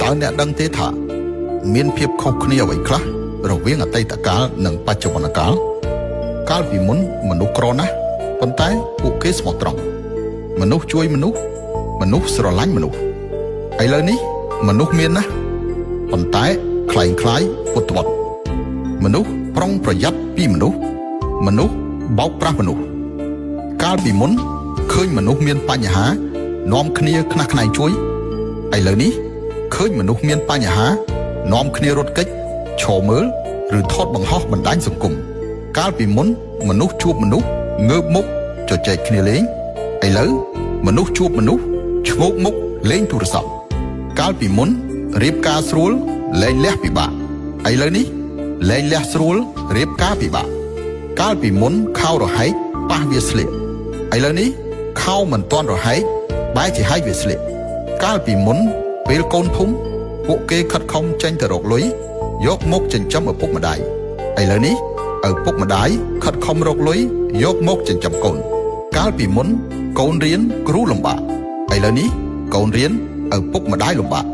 ើអ្នកដឹងទេថាមានភាពខុសគ្នាអ្វីខ្លះរវាងអតីតកាលនិងបច្ចុប្បន្នកាលកាលពីមុនមនុស្សក្រណាស់ប៉ុន្តែពួកគេស្មោះត្រង់មនុស្សជួយមនុស្សស្រឡាញ់មនុស្សឥឡូវនេះមនុស្សមានណាស់ប៉ុន្តែคล้ายคล้ายពុតវត្តមនុស្សប្រុងប្រយ័ត្នពីមនុស្សបោកប្រាស់មនុស្សកាលពីមុនឃើញមនុស្សមានបញ្ហានាំគ្នាខ្នះខ្នែងជួយឥឡូវនេះឃើញមនុស្សមានបញ្ហានាំគ្នារត់គេចឈរមើលឬថតបង្ហោះបណ្ដាញសង្គមកាលពីមុនមនុស្សជួបមនុស្សងើបមុខជជែកគ្នាលេងឥឡូវមនុស្សជួបមនុស្សឈ្ងោកមុខលេងទូរស័ព្ទកាលពីមុនរៀបការស្រួលលែងលះពិបាកឥឡូវនេះលែងលះស្រួលរៀបការពិបាកកាលពីមុនខោរហែកប៉ះវាស្លៀកឥឡូវនេះខោមិនទាន់រហែកបែរជាហើយវាស្លៀកកាលពីមុនពេលកូនធំពួកគេខិតខំចេញទៅរកលុយយកមកចិញ្ចឹមឪពុកម្ដាយឥឡូវនេះឪពុកម្ដាយខិតខំរកលុយយកមកចិញ្ចឹមកូនកាលពីមុនកូនរៀនគ្រូលំបាកឥឡូវនេះកូនរៀនឪពុកម្ដាយលំបាក